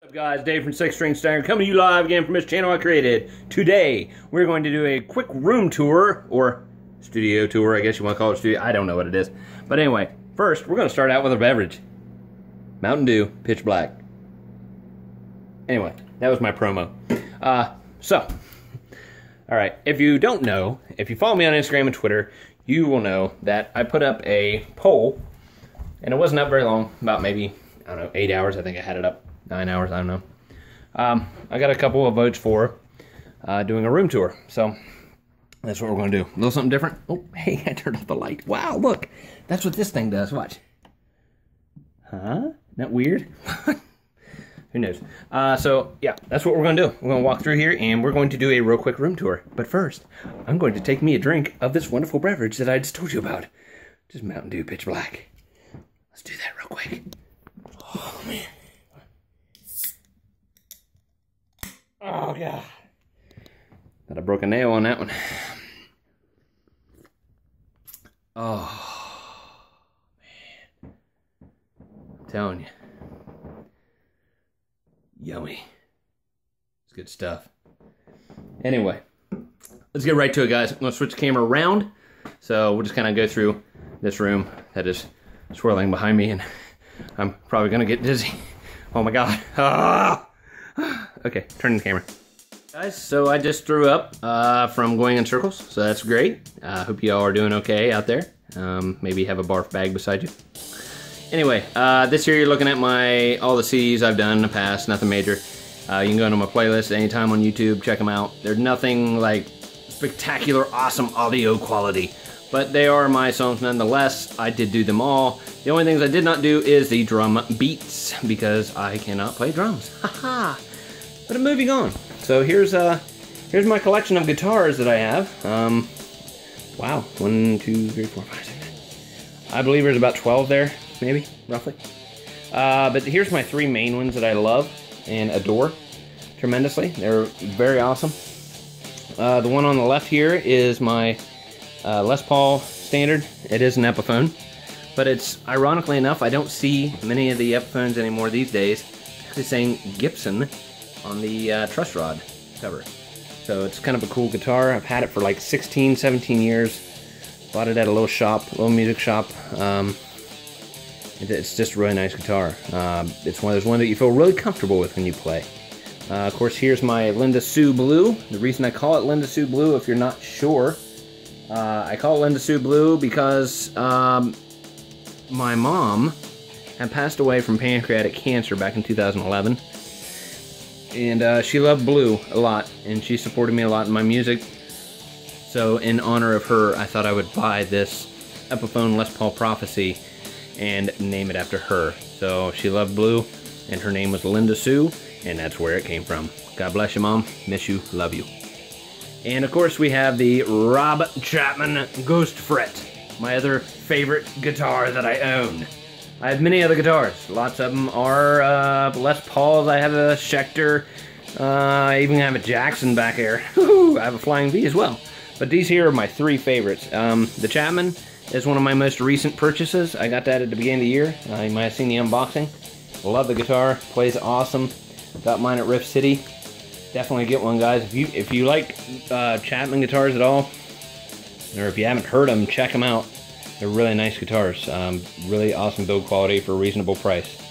What's up guys, Dave from Six String Steiger coming to you live again from this channel I created. Today, we're going to do a quick room tour, or studio tour, I guess you want to call it studio. I don't know what it is. But anyway, first, we're going to start out with a beverage. Mountain Dew, Pitch Black. Anyway, that was my promo. Alright, if you don't know, if you follow me on Instagram and Twitter, you will know that I put up a poll, and it wasn't up very long, about maybe, I don't know, 8 hours. I think I had it up 9 hours, I don't know. I got a couple of votes for doing a room tour, so that's what we're going to do. A little something different. Oh, hey, I turned off the light. Wow, look, that's what this thing does. Watch. Huh? Isn't that weird? Who knows? So, yeah, that's what we're going to do. We're going to walk through here, and we're going to do a real quick room tour. But first, I'm going to take me a drink of this wonderful beverage that I just told you about. Just Mountain Dew Pitch Black. Let's do that real quick. Oh, man. Oh, God. Thought I broke a nail on that one. Oh, man. I'm telling you. Yummy. It's good stuff. Anyway, let's get right to it, guys. I'm going to switch the camera around. So we'll just kind of go through this room that is swirling behind me, and I'm probably going to get dizzy. Oh, my God. Ah! Okay, turning the camera. Guys, so I just threw up from going in circles, so that's great. Hope you all are doing okay out there. Maybe have a barf bag beside you. Anyway, this here you're looking at all the CDs I've done in the past, nothing major. You can go into my playlist anytime on YouTube, check them out. They're nothing like spectacular, awesome audio quality, but they are my songs nonetheless. I did do them all. The only things I did not do is the drum beats, because I cannot play drums. Haha! But I'm moving on. So here's my collection of guitars that I have. Wow, 1, 2, 3, 4, 5, 6. I believe there's about 12 there, maybe, roughly. But here's my 3 main ones that I love and adore tremendously. They're very awesome. The one on the left here is my Les Paul Standard. It is an Epiphone, but it's, ironically enough, I don't see many of the Epiphones anymore these days. It's actually saying Gibson on the truss rod cover. So it's kind of a cool guitar. I've had it for like 16, 17 years. Bought it at a little shop, a little music shop. It's just a really nice guitar. It's one of those ones that you feel really comfortable with when you play. Of course, here's my Linda Sue Blue. The reason I call it Linda Sue Blue, if you're not sure, I call it Linda Sue Blue because my mom had passed away from pancreatic cancer back in 2011. And she loved Blue a lot, and she supported me a lot in my music. So in honor of her, I thought I would buy this Epiphone Les Paul Prophecy and name it after her. So she loved Blue, and her name was Linda Sue, and that's where it came from. God bless you, Mom. Miss you. Love you. And of course, we have the Rob Chapman Ghost Fret, my other favorite guitar that I own. I have many other guitars. Lots of them are Les Pauls. I have a Schecter. I even have a Jackson back here. I have a Flying V as well. But these here are my 3 favorites. The Chapman is one of my most recent purchases. I got that at the beginning of the year. You might have seen the unboxing. Love the guitar. Plays awesome. Got mine at Rift City. Definitely get one, guys. If you like Chapman guitars at all, or if you haven't heard them, check them out. They're really nice guitars. Really awesome build quality for a reasonable price.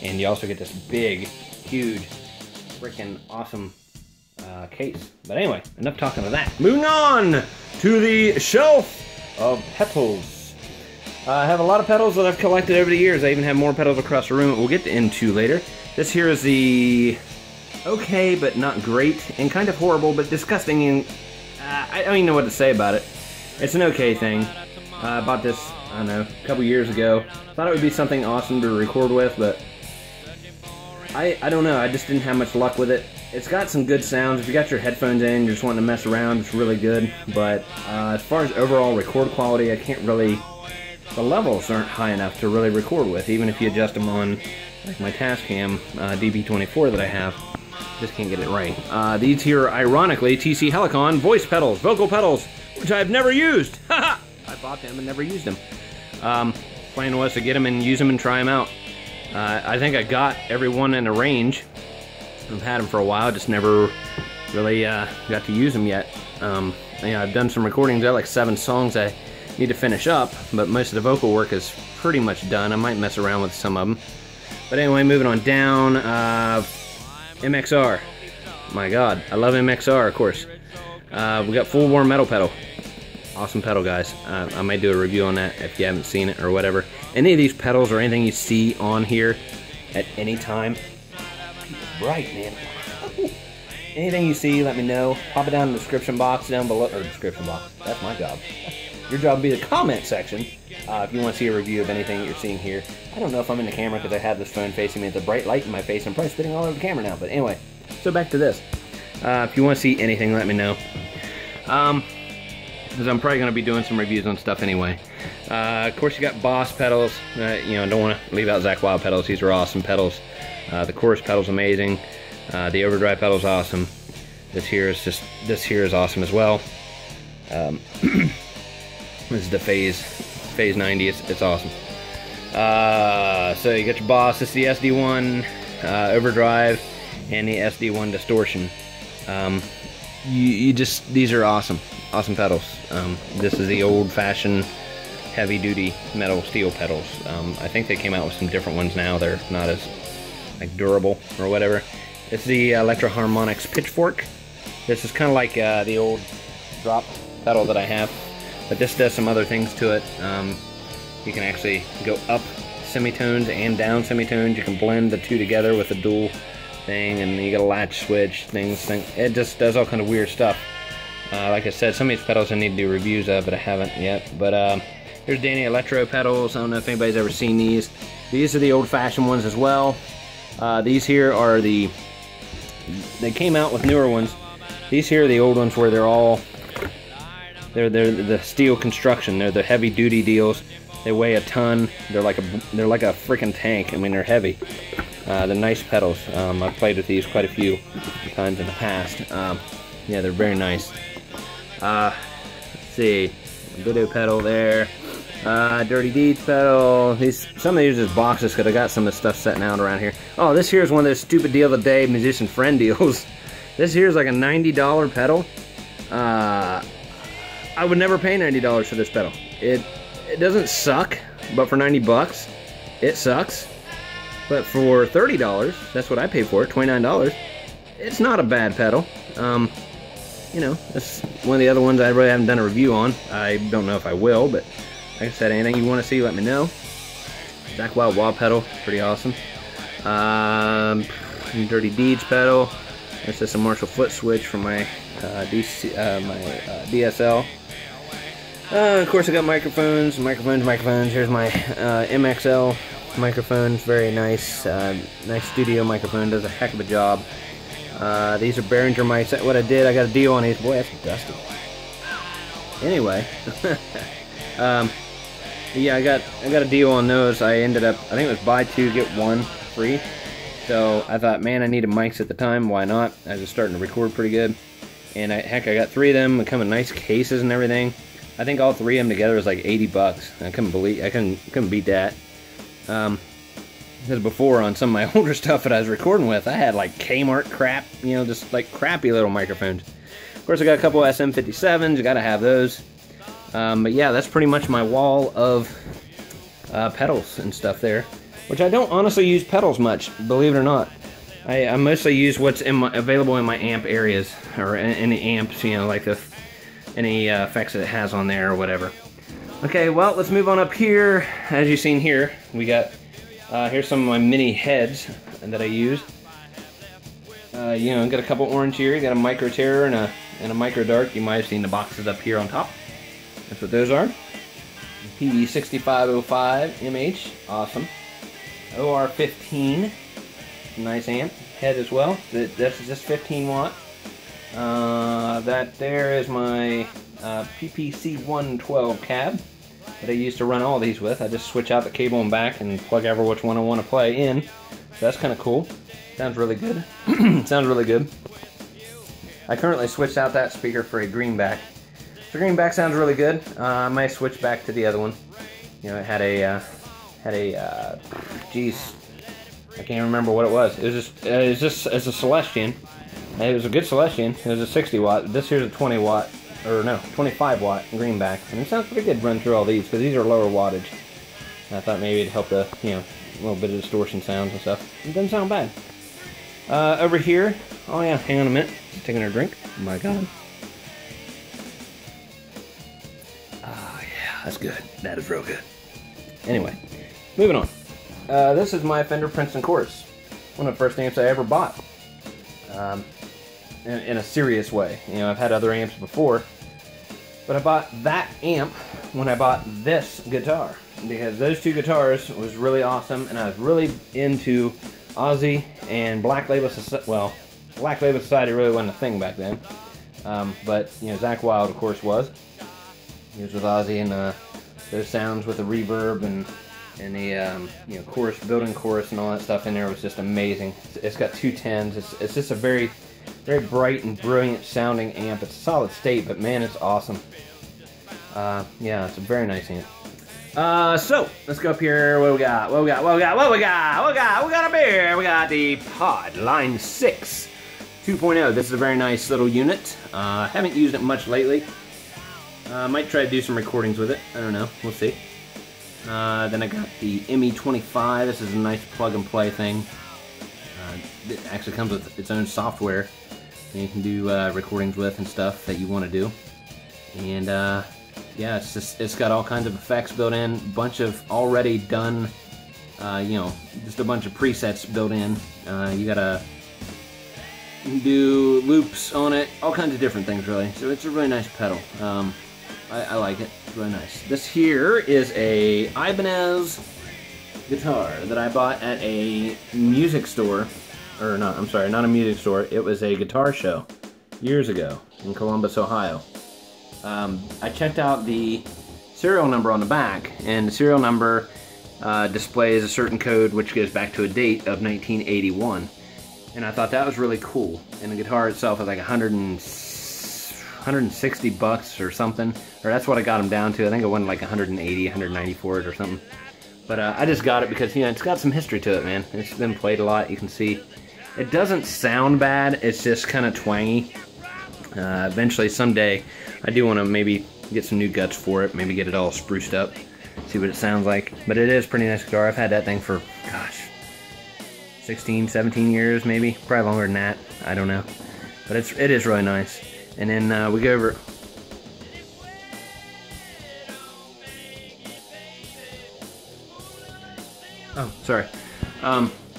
And you also get this big, huge, freaking awesome case. But anyway, enough talking of that. Moving on to the shelf of pedals. I have a lot of pedals that I've collected over the years. I even have more pedals across the room that we'll get into later. This here is the okay, but not great, and kind of horrible, but disgusting, and I don't even know what to say about it. It's an okay thing. I bought this, I don't know, a couple years ago. Thought it would be something awesome to record with, but I don't know, I just didn't have much luck with it. It's got some good sounds. If you got your headphones in, you're just wanting to mess around, it's really good. But as far as overall record quality, I can't really, the levels aren't high enough to really record with, even if you adjust them on like my Tascam DB24 that I have. Just can't get it right. These here are, ironically, TC Helicon voice pedals, vocal pedals, which I've never used. Haha! I bought them and never used them. Plan was to get them and use them and try them out. I think I got every one in the range, I've had them for a while, just never really got to use them yet. I've done some recordings. I have like 7 songs I need to finish up, but most of the vocal work is pretty much done. I might mess around with some of them. But anyway, moving on down, MXR. My God, I love MXR, of course. We got full bore metal pedal. Awesome pedal, guys. I might do a review on that if you haven't seen it or whatever. Any of these pedals or anything you see on here at any time, bright, man. Anything you see, let me know. Pop it down in the description box down below, or description box. That's my job. Your job would be the comment section if you want to see a review of anything that you're seeing here. I don't know if I'm in the camera because I have this phone facing me. It's a bright light in my face. I'm probably spitting all over the camera now. But anyway, so back to this. If you want to see anything, let me know. Because I'm probably going to be doing some reviews on stuff anyway. Of course, you got Boss pedals. Don't want to leave out Zakk Wylde pedals. These are awesome pedals. The chorus pedal's amazing. The overdrive pedal's awesome. This here is awesome as well. This is the Phase 90. It's awesome. So you got your Boss. This is the SD1 overdrive and the SD1 distortion. These are awesome pedals. This is the old-fashioned heavy-duty metal steel pedals. I think they came out with some different ones now. They're not as like durable or whatever. It's the Electro Harmonix Pitchfork. This is kind of like the old drop pedal that I have, but this does some other things to it. You can actually go up semitones and down semitones. You can blend the two together with a dual thing, and you got a latch switch things. It just does all kind of weird stuff. Like I said, some of these pedals I need to do reviews of, but I haven't yet. But here's Danny Electro pedals. I don't know if anybody's ever seen these. These are the old-fashioned ones as well. These here are they came out with newer ones. These here are the old ones where they're the steel construction. They're the heavy-duty deals. They weigh a ton. They're like a freaking tank. I mean, they're heavy. They're nice pedals. I've played with these quite a few times in the past. Yeah, they're very nice. Let's see, Video pedal there. Dirty Deeds pedal. Some of these are just boxes because I got some of the stuff sitting out around here. Oh, this here is one of those stupid deal of the day musician friend deals. This here is like a $90 pedal. I would never pay $90 for this pedal. It doesn't suck, but for 90 bucks, it sucks. But for $30, that's what I paid for it, $29. It's not a bad pedal. It's one of the other ones I really haven't done a review on. I don't know if I will, but like I said, anything you want to see, let me know. Zakk Wylde wah pedal, pretty awesome. Dirty Deeds pedal. This is a Marshall foot switch from my DSL. Of course, I got microphones. Here's my MXL microphone. Very nice. Nice studio microphone. Does a heck of a job. These are Behringer mics. What I did, I got a deal on these. Boy, that's dusty. Anyway, yeah, I got a deal on those. I ended up, I think it was buy 2 get 1 free. So I thought, man, I needed mics at the time. Why not? I was starting to record pretty good, and heck, I got 3 of them. They come in nice cases and everything. I think all 3 of them together was like 80 bucks. I couldn't beat that. Because before, on some of my older stuff that I was recording with, I had like Kmart crap, just like crappy little microphones. Of course, I got a couple SM57s, you gotta have those. But yeah, that's pretty much my wall of pedals and stuff there. Which I don't honestly use pedals much, believe it or not. I mostly use what's available in my amp areas, or any amps, like any effects that it has on there or whatever. Okay, well, let's move on up here. As you've seen here, we got, here's some of my mini heads that I use. Got a couple orange here. You got a Micro Terror and a Micro Dark. You might have seen the boxes up here on top. That's what those are. PV6505 MH, awesome. OR15, nice amp. Head as well. This is just 15 watt. That there is my PPC112 cab that I used to run all these with. I just switch out the cable and back and plug ever which one I want to play in. So that's kind of cool. Sounds really good. Sounds really good. I currently switched out that speaker for a greenback. The greenback sounds really good. I might switch back to the other one. It had a geez, I can't remember what it was. It's a Celestion. It was a good Celestion. It was a 60 watt. This here's a 20 watt, or no, 25 watt greenback. And it sounds pretty good to run through all these because these are lower wattage. And I thought maybe it'd help the, you know, a little bit of distortion sounds and stuff. It doesn't sound bad. Over here, oh yeah, hang on a minute. Just taking a drink. Oh my God. Oh yeah, that's good. That is real good. Anyway, moving on. This is my Fender Princeton Chorus. One of the first amps I ever bought. In a serious way. You know, I've had other amps before, but I bought that amp when I bought this guitar, because those two guitars was really awesome, and I was really into Ozzy and Black Label Society. Well, Black Label Society really wasn't a thing back then, but you know, Zakk Wylde of course was. He was with Ozzy, and those sounds with the reverb and the you know, chorus, building chorus and all that stuff in there was just amazing. It's got two tens. It's just a very bright and brilliant sounding amp. It's a solid state, but man, it's awesome. Yeah, it's a very nice amp. So let's go up here. What we got? We got up here. We got the Pod Line 6 2.0. This is a very nice little unit. Haven't used it much lately. Might try to do some recordings with it. I don't know. We'll see. Then I got the ME25. This is a nice plug and play thing. It actually comes with its own software that you can do recordings with and stuff that you want to do. And yeah, it's got all kinds of effects built in, a bunch of already done, you know, just a bunch of presets built in. You can do loops on it, all kinds of different things really. So it's a really nice pedal. I like it. It's really nice. This here is a Ibanez guitar that I bought at a music store, or not, I'm sorry, not a music store. It was a guitar show years ago in Columbus, Ohio. I checked out the serial number on the back, and the serial number displays a certain code which goes back to a date of 1981. And I thought that was really cool. And the guitar itself is like 160 bucks or something, or that's what I got them down to. I think it went like 180, 190 for it or something. But I just got it because, you know, it's got some history to it, man. It's been played a lot. You can see it doesn't sound bad. It's just kind of twangy. Eventually, someday, I do want to maybe get some new guts for it. Maybe get it all spruced up, see what it sounds like. But it is a pretty nice guitar. I've had that thing for, gosh, 16, 17 years maybe. Probably longer than that. I don't know. But it is really nice. And then we go over... Oh, sorry.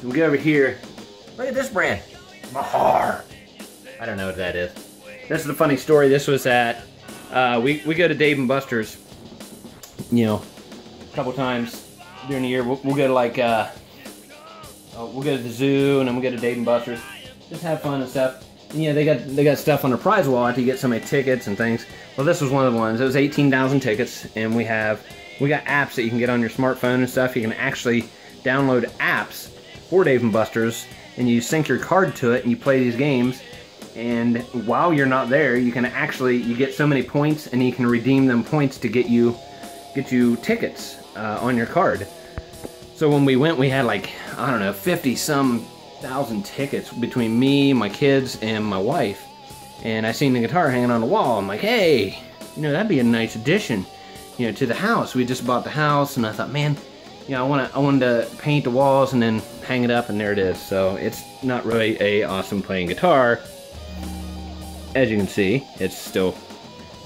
We go over here. Look at this brand. Mahar. I don't know what that is. This is a funny story. This was at... we go to Dave & Buster's, you know, a couple times during the year. We'll go to like... we'll go to the zoo, and then we'll go to Dave & Buster's. Just have fun and stuff. And, you know, they got stuff on their prize wall after you get so many tickets and things. Well, this was one of the ones. It was 18,000 tickets, and we got apps that you can get on your smartphone and stuff. You can actually download apps for Dave & Buster's, and you sync your card to it, and you play these games. And while you're not there, you can actually, you get so many points, and you can redeem them points to get you tickets on your card. So when we went, we had like, I don't know, 50-some thousand tickets between me, my kids, and my wife. And I seen the guitar hanging on the wall. I'm like, hey, you know, that'd be a nice addition, you know, to the house. We just bought the house, and I thought, man, you know, I wanted to paint the walls and then hang it up, and there it is. So it's not really a awesome playing guitar. As you can see, it's still,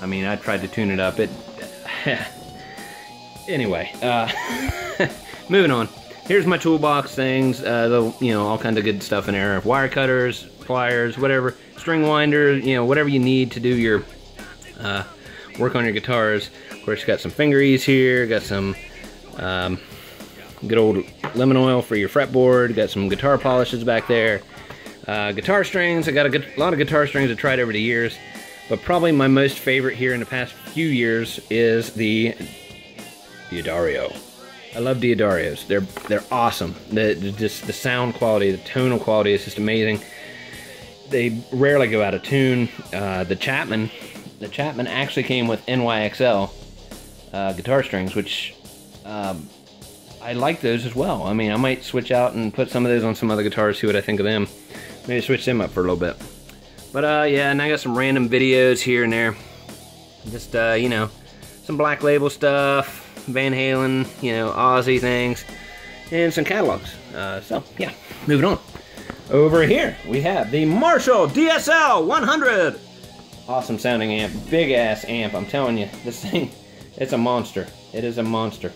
I mean, I tried to tune it up. Anyway, moving on. Here's my toolbox things, you know, all kinds of good stuff in there. Wire cutters, pliers, whatever, string winders, you know, whatever you need to do your work on your guitars. Of course, you got some finger ease here, got some good old lemon oil for your fretboard, got some guitar polishes back there. Guitar strings, I got a lot of guitar strings I've tried over the years, but probably my most favorite here in the past few years is the D'Addario. I love D'Addarios. They're awesome. The sound quality, the tonal quality is just amazing. They rarely go out of tune. The Chapman actually came with NYXL guitar strings, which I I like those as well. I mean, I might switch out and put some of those on some other guitars, see what I think of them. Maybe switch them up for a little bit. But yeah, and I got some random videos here and there. Just, you know, some Black Label stuff, Van Halen, you know, Ozzy things, and some catalogs. So, yeah, moving on. Over here, we have the Marshall DSL 100. Awesome sounding amp, big ass amp, I'm telling you. This thing, it's a monster. It is a monster.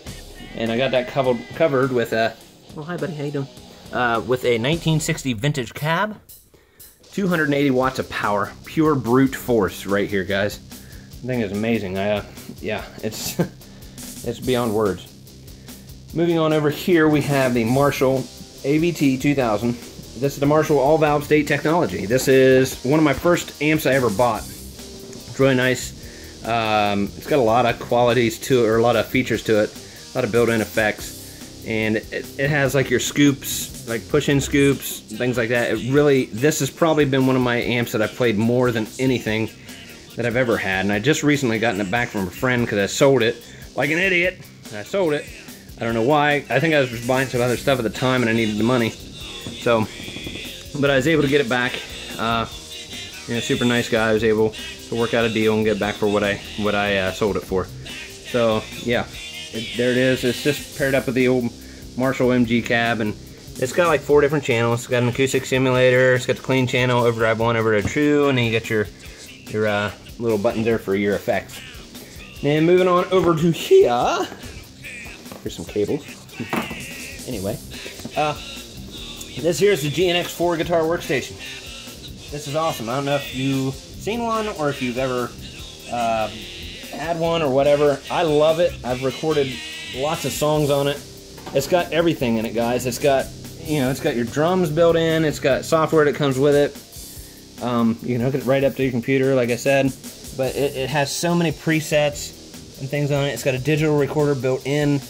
And I got that covered with a, oh hi buddy, how you doing? With a 1960 vintage cab. 280 watts of power, pure brute force right here, guys. The thing is amazing. Yeah, it's it's beyond words. Moving on over here, we have the Marshall AVT 2000. This is the Marshall all-valve state technology. This is one of my first amps I ever bought. It's really nice. It's got a lot of qualities to it, or a lot of features to it, a lot of built-in effects, and it has like your scoops, like push-in scoops, things like that. It really, this has probably been one of my amps that I've played more than anything that I've ever had, and I just recently gotten it back from a friend because I sold it like an idiot. I sold it. I don't know why. I think I was just buying some other stuff at the time and I needed the money. So, but I was able to get it back. You know, super nice guy. I was able to work out a deal and get it back for what I sold it for. So yeah, there it is. It's just paired up with the old Marshall MG cab, and it's got like 4 different channels. It's got an acoustic simulator. It's got the clean channel, overdrive 1, overdrive 2, and then you got your little buttons there for your effects. And moving on over to here. Here's some cables. Anyway, this here is the GNX4 guitar workstation. This is awesome. I don't know if you've seen one or if you've ever had one or whatever. I love it. I've recorded lots of songs on it. It's got everything in it, guys. It's got, you know, it's got your drums built in. It's got software that comes with it. You can hook it right up to your computer, like I said. But it has so many presets and things on it. It's got a digital recorder built in.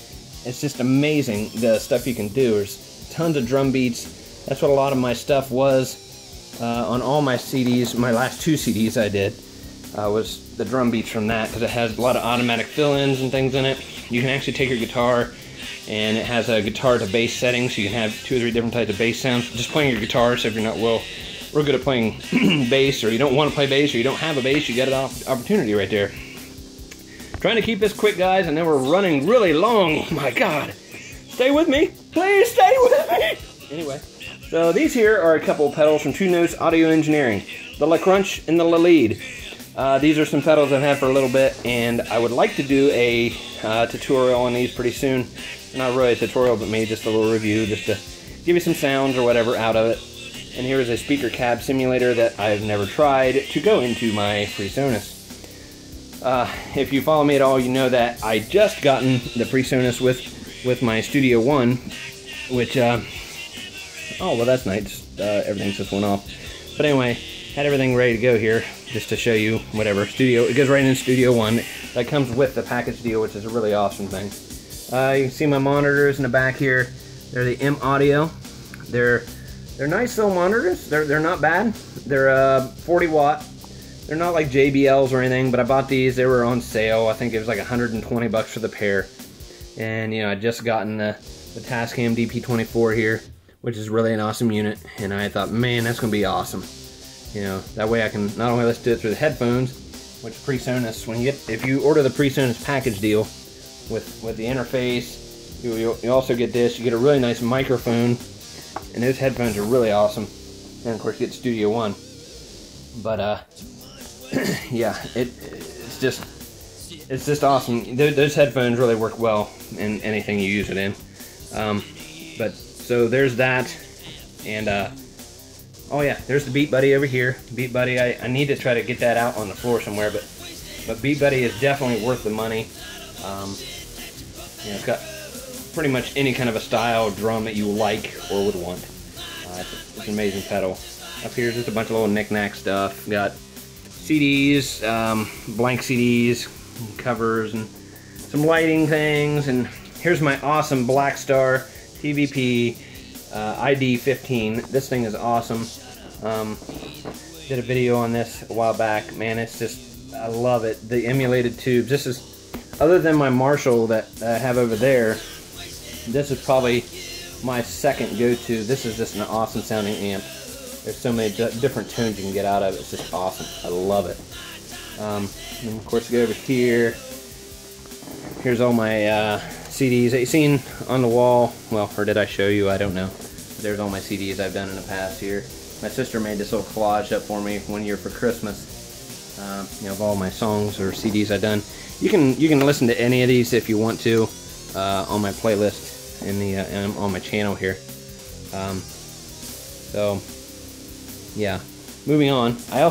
It's just amazing the stuff you can do. There's tons of drum beats. That's what a lot of my stuff was on all my CDs. My last 2 CDs I did was the drum beats from that, because it has a lot of automatic fill-ins and things in it. You can actually take your guitar, and it has a guitar to bass setting, so you can have 2 or 3 different types of bass sounds. Just playing your guitar, so if you're not real good at playing bass, or you don't want to play bass, or you don't have a bass, you got an opportunity right there. Trying to keep this quick, guys, and then we're running really long. Oh my God. Stay with me. Please stay with me. Anyway, so these here are a couple of pedals from 2 Notes Audio Engineering. The La Crunch and the La Lead. These are some pedals I've had for a little bit, and I would like to do a tutorial on these pretty soon. Not really a tutorial, but maybe just a little review, just to give you some sounds or whatever out of it. And here is a speaker cab simulator that I've never tried to go into my PreSonus. If you follow me at all, you know that I just gotten the PreSonus with my Studio One, which, oh, well, that's nice. Everything just went off. But anyway, had everything ready to go here, just to show you whatever. It goes right in Studio One. That comes with the package deal, which is a really awesome thing. You can see my monitors in the back here. They're the M Audio. They're nice little monitors. They're not bad. They're 40 watt. They're not like JBLs or anything, but I bought these. They were on sale. I think it was like 120 bucks for the pair. And you know, I just gotten the Tascam DP24 here, which is really an awesome unit. And I thought, man, that's gonna be awesome. You know, that way I can not only listen to it through the headphones, which PreSonus, if you order the PreSonus package deal with the interface, you also get this. You get a really nice microphone, and those headphones are really awesome. And of course, you get Studio One. But yeah, it's just awesome. Those headphones really work well in anything you use it in. But so there's that, and oh yeah, there's the Beat Buddy over here. Beat Buddy, I need to try to get that out on the floor somewhere, but Beat Buddy is definitely worth the money. You know, it's got pretty much any kind of a style drum that you like or would want. It's an amazing pedal. Up here is just a bunch of little knick-knack stuff. Got CDs, blank CDs, covers, and some lighting things. And here's my awesome Blackstar TVP ID15. This thing is awesome. Did a video on this a while back. Man, it's just, I love it. The emulated tubes. This is, other than my Marshall that I have over there, this is probably my second go-to. This is just an awesome sounding amp. There's so many different tones you can get out of it. It's just awesome. I love it. And of course, go over here. Here's all my CDs that you've seen on the wall. Well, or did I show you? I don't know. There's all my CDs I've done in the past here. My sister made this little collage up for me one year for Christmas. You know, of all my songs or CDs I've done. You can listen to any of these if you want to on my playlist in the on my channel here. So yeah, moving on. I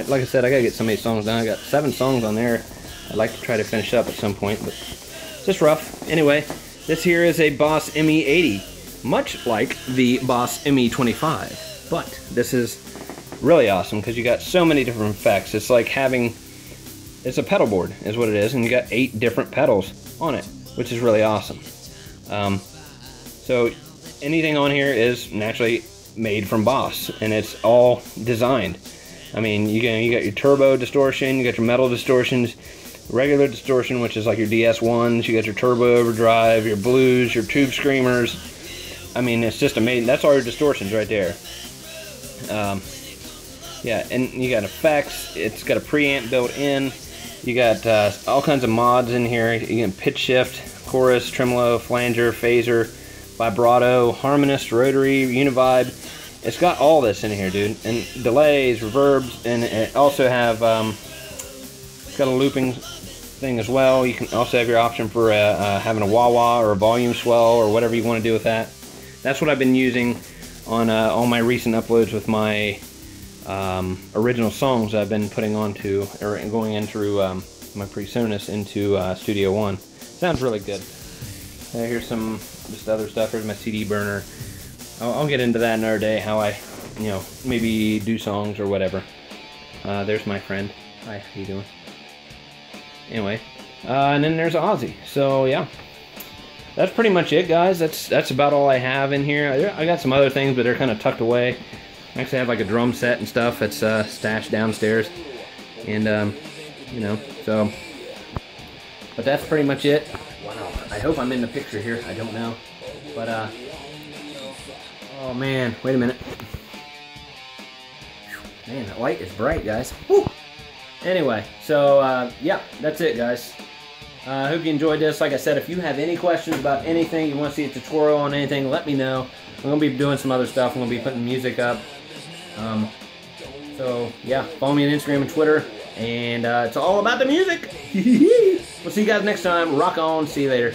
like I said, I gotta get some of these songs done. I got 7 songs on there. I'd like to try to finish up at some point, but it's just rough. Anyway, this here is a Boss ME80, much like the Boss ME25, but this is really awesome because you got so many different effects. It's like having, it's a pedal board is what it is, and you got 8 different pedals on it, which is really awesome. So anything on here is naturally made from Boss, and it's all designed. I mean, you got your turbo distortion, you got your metal distortions, regular distortion, which is like your DS1s, you got your turbo overdrive, your blues, your tube screamers. I mean, it's just amazing. That's all your distortions right there. Yeah, and you got effects. It's got a preamp built in. You got all kinds of mods in here. You can pitch shift, chorus, tremolo, flanger, phaser, vibrato, harmonist, rotary, univibe. It's got all this in here, dude. And delays, reverbs, and it also have it's got a looping thing as well. You can also have your option for having a wah-wah or a volume swell or whatever you want to do with that. That's what I've been using on all my recent uploads with my original songs I've been putting onto, or going in through my PreSonus into Studio One. Sounds really good. Here's some just other stuff. Here's my CD burner. I'll get into that another day, how I, you know, maybe do songs or whatever. There's my friend. Hi, how you doing? Anyway, and then there's Ozzy. So yeah, that's pretty much it, guys. That's about all I have in here. I got some other things, but they're kind of tucked away. I actually have like a drum set and stuff that's stashed downstairs, and you know, so. But that's pretty much it. Wow, I hope I'm in the picture here. I don't know, but oh man, wait a minute. Man, that light is bright, guys. Woo! Anyway, so yeah, that's it, guys. I hope you enjoyed this. Like I said, if you have any questions about anything, you want to see a tutorial on anything, let me know. I'm going to be doing some other stuff. I'm going to be putting music up. So yeah, follow me on Instagram and Twitter, and it's all about the music. We'll see you guys next time. Rock on. See you later.